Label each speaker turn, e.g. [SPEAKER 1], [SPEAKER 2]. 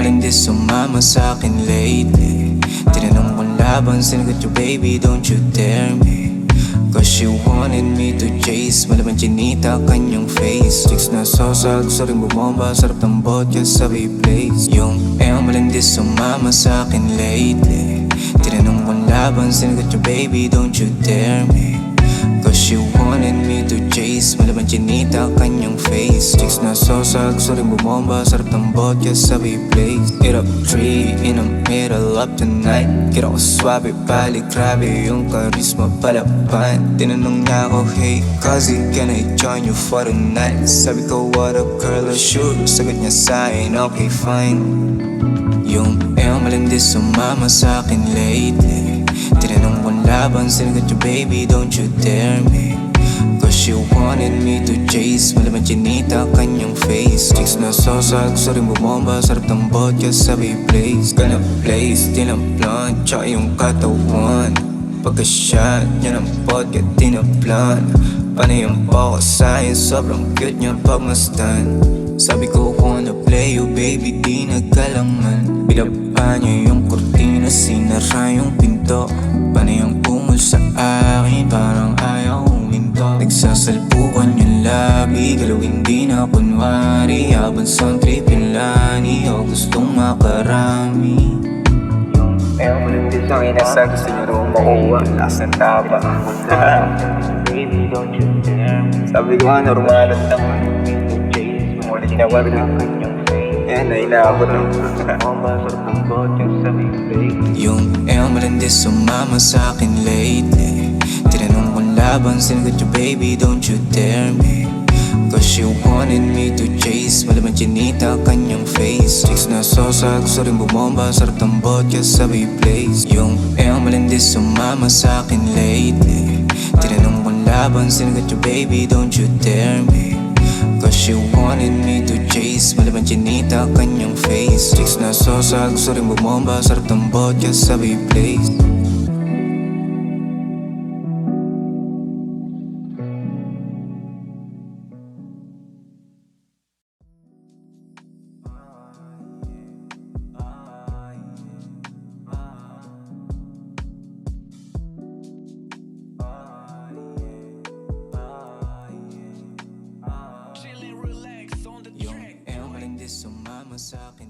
[SPEAKER 1] malindi sumama sa'kin lately. Tinanong kong laban, sinagot you baby, don't you dare me. Cause she wanted me to chase, malaman chinita kanyang face. Chicks na sosag, saring bumomba, sarap ng vodka sa place. Yung malindi sumama sa'kin lately. Tinanong kong laban, sinagot you baby, don't you dare me. Cause she wanted me to chase, malaman chinita kanyang face. Chicks na sosag, saring bumomba, sarap ng vodka sa place. Hit up tree in the middle of the night. Kira ko swabe, balik grabe yung karisma palapan. Tinanong niya ako, hey cousin, can I join you for the night? Sabi ko, what up girl, sure. Sagot niya sa'kin, okay fine. Yung malindi sumama sa'kin lately. Tinanong kong laban, sinagot you baby, don't you dare me. Cause she wanted me to chase, malaman chinita kanyang face. Chicks na sosag, saring bumomba, sarap ng vodka sa place. Gonna place, tinamplan, tsaka yung katawan. Pagka-shot niya ng vodka, tinaplan. Panay ang focus sa'yo, sobrang cute niya pagmastan. Sabi ko wanna play you baby, di nagkalaman. Bilapa niya yung kurtina, sinara yung pinto. Panay ang umul sa akin, parang ayaw huminto. Nagsasalpukan yung labi, galawin di na kunwari. Habang sa tripin lani, o gustong makarami.
[SPEAKER 2] Malindi siyang inasa, gusto niya rin makuha. Last ng taba.
[SPEAKER 1] Baby, don't you dare me.
[SPEAKER 2] Sabi ko nga, normal lang naman. Umulit niya pa rin. Yan, nainabot lang.
[SPEAKER 1] Yung malindi sumama sa'kin lately. Tinanong kong laban, sinagot you baby, don't you dare me. Cause she wanted me to chase, malaman chinita kanyang face. Chicks na sosag, saring bumomba, sarap ng vodka sa place. Yung malindi sumama sa'kin lately. Tinanong kong laban, sinagot you baby, don't you dare me. Cause she wanted me to chase, malaman chinita kanyang face. Chicks na sosag, saring bumomba, sarap ng vodka sa place. Yung malindi sumama sa'kin